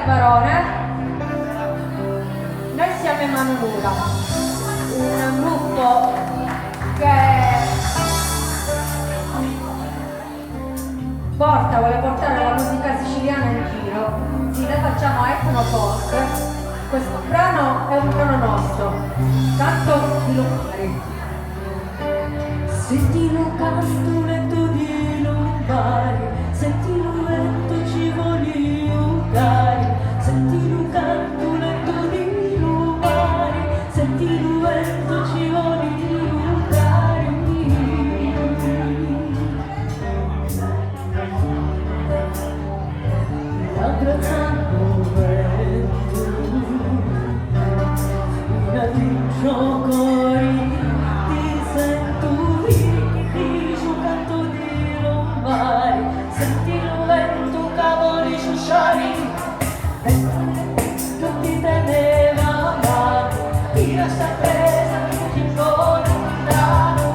parole, noi siamo Emanuela, un gruppo che vuole portare la musica siciliana in giro. Sì, noi facciamo etnofolk. Questo brano è un brano nostro, canto di Lombari. Senti lo canto di Lombari, senti lo vento ci vuole lucari, senti lo canto di Lombari, senti lo vento ci vuole lucari. Abbracciando vento, una di gioco. Tutti teneva mano, io sta presa tutti con lontano.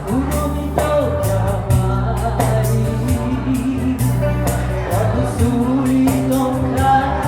Uno mi tocca mai, quando su mi tocca mai.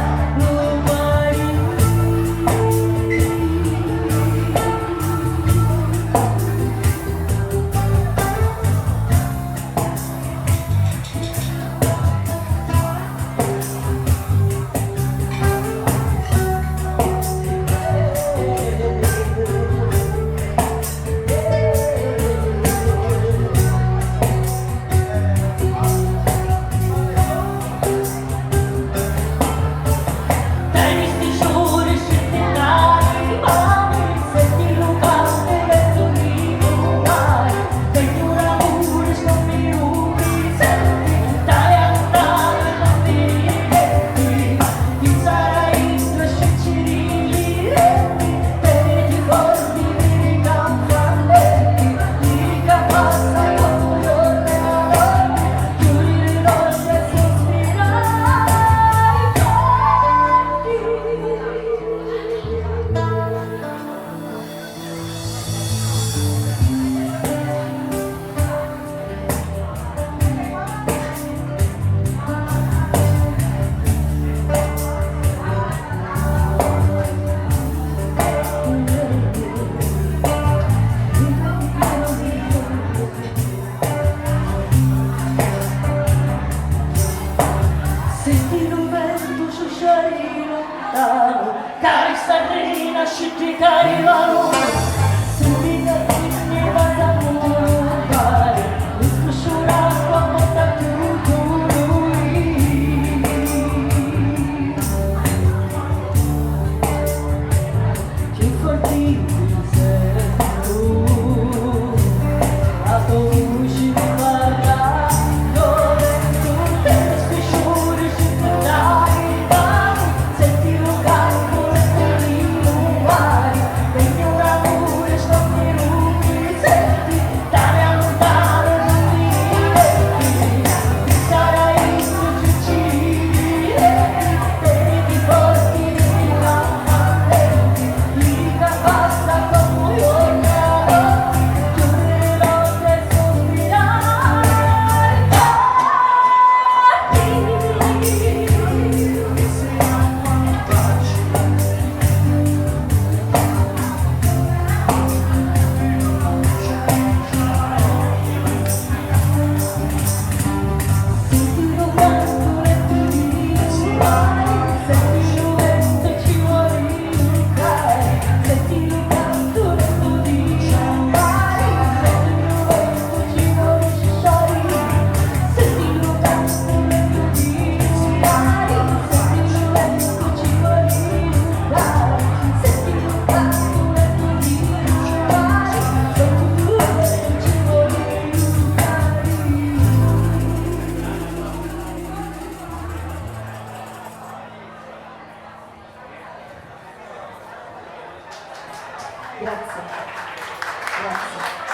Cari Sabrina, scitti cari valori, subito mi va da murare, mi scuscio l'acqua, porta tutto lui. Che forti sento, la tua voce mi parla, dove tu te spisciuri, scitti dai mani, senti lo carico. Grazie. Grazie.